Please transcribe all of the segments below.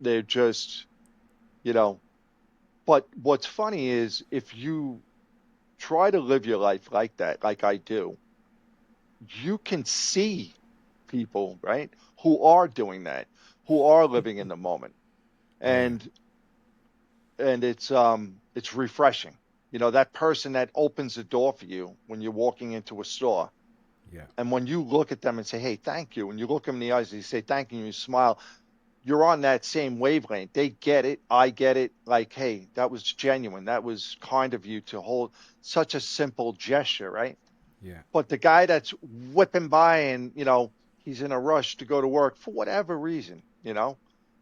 They're just, you know, but what's funny is if you try to live your life like that, like I do, you can see people, right, who are doing that, who are living in the moment. Yeah. And it's refreshing. You know, that person that opens the door for you when you're walking into a store. Yeah. And when you look at them and say, "Hey, thank you," and you look them in the eyes and you say, "Thank you," and you smile, you're on that same wavelength. They get it. I get it. Like, hey, that was genuine. That was kind of you to hold such a simple gesture, right? Yeah. But the guy that's whipping by and, he's in a rush to go to work for whatever reason,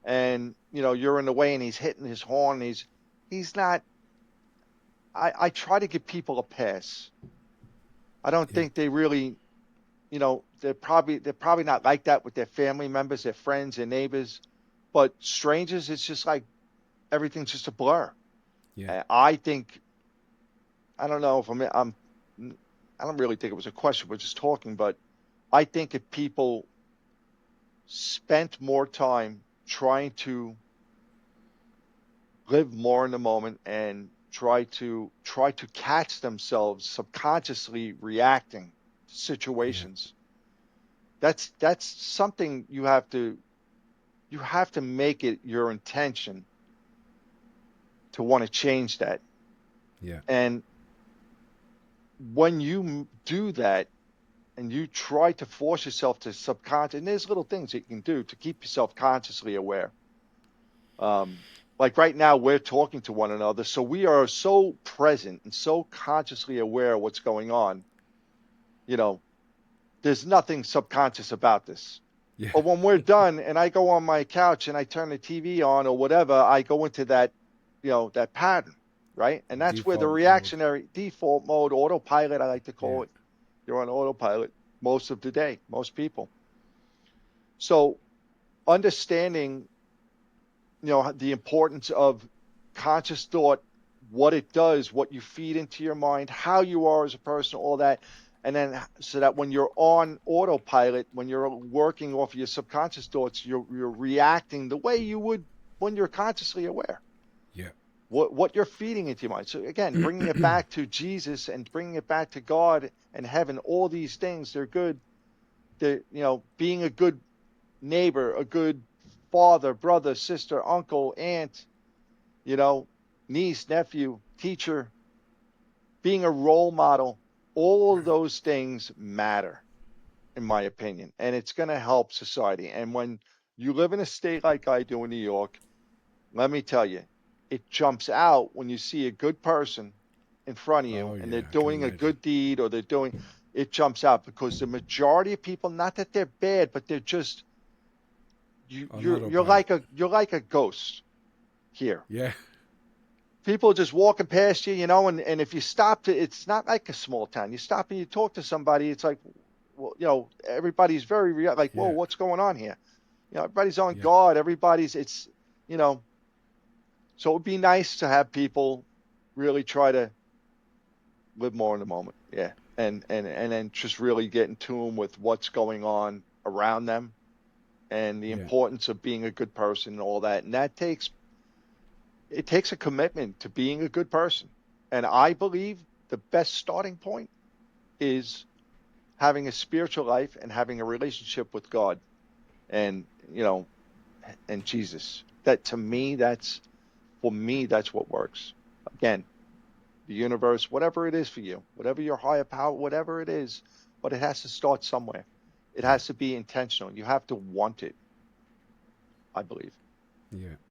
and, you're in the way and he's hitting his horn. He's not, I try to give people a pass. I don't Yeah. think they really, they're probably not like that with their family members, their friends, their neighbors, but strangers, it's just like everything's just a blur. Yeah. And I think I don't know if I don't really think it was a question. We're just talking, but I think if people spent more time trying to live more in the moment and try to catch themselves subconsciously reacting to Yeah. situations, that's something you have to make it your intention to want to change that. Yeah. And when you do that and you try to force yourself to subconscious, and there's little things that you can do to keep yourself consciously aware. Um, like right now, we're talking to one another, so we are so present and so consciously aware of what's going on. You know, there's nothing subconscious about this. Yeah. But when we're done and I go on my couch and I turn the TV on or whatever, I go into that pattern, right? And that's where the Default mode. reactionary default mode, autopilot, I like to Yeah. call it. You're on autopilot most of the day, most people. So understanding, the importance of conscious thought, what it does, what you feed into your mind, how you are as a person, all that. And then so that when you're on autopilot, when you're working off of your subconscious thoughts, you're reacting the way you would when you're consciously aware. Yeah. What you're feeding into your mind. So again, bringing it back to Jesus and bringing it back to God and heaven, all these things, they're good. Being a good neighbor, a good father, brother, sister, uncle, aunt, you know, niece, nephew, teacher, being a role model, all of Right. those things matter, in my opinion, and it's going to help society. And when you live in a state like I do in New York, let me tell you, it jumps out when you see a good person in front of Oh you and they're yeah, I can doing a imagine. good deed or it jumps out because the majority of people, not that they're bad, but they're just you On you're autopilot. like a ghost here. Yeah. People just walking past you, and if you stop it's not like a small town. You stop and you talk to somebody, it's like, well, everybody's very like, whoa, Yeah. what's going on here? Everybody's on Yeah. guard. You know, so it would be nice to have people really try to live more in the moment. Yeah. And then just really get in tune with what's going on around them and the Yeah. importance of being a good person and all that. And it takes a commitment to being a good person. And I believe the best starting point is having a spiritual life and having a relationship with God and, and Jesus. That to me, for me, that's what works. Again, the universe, whatever it is for you, whatever your higher power, whatever it is, but it has to start somewhere. It Yeah. has to be intentional. You have to want it, I believe. Yeah.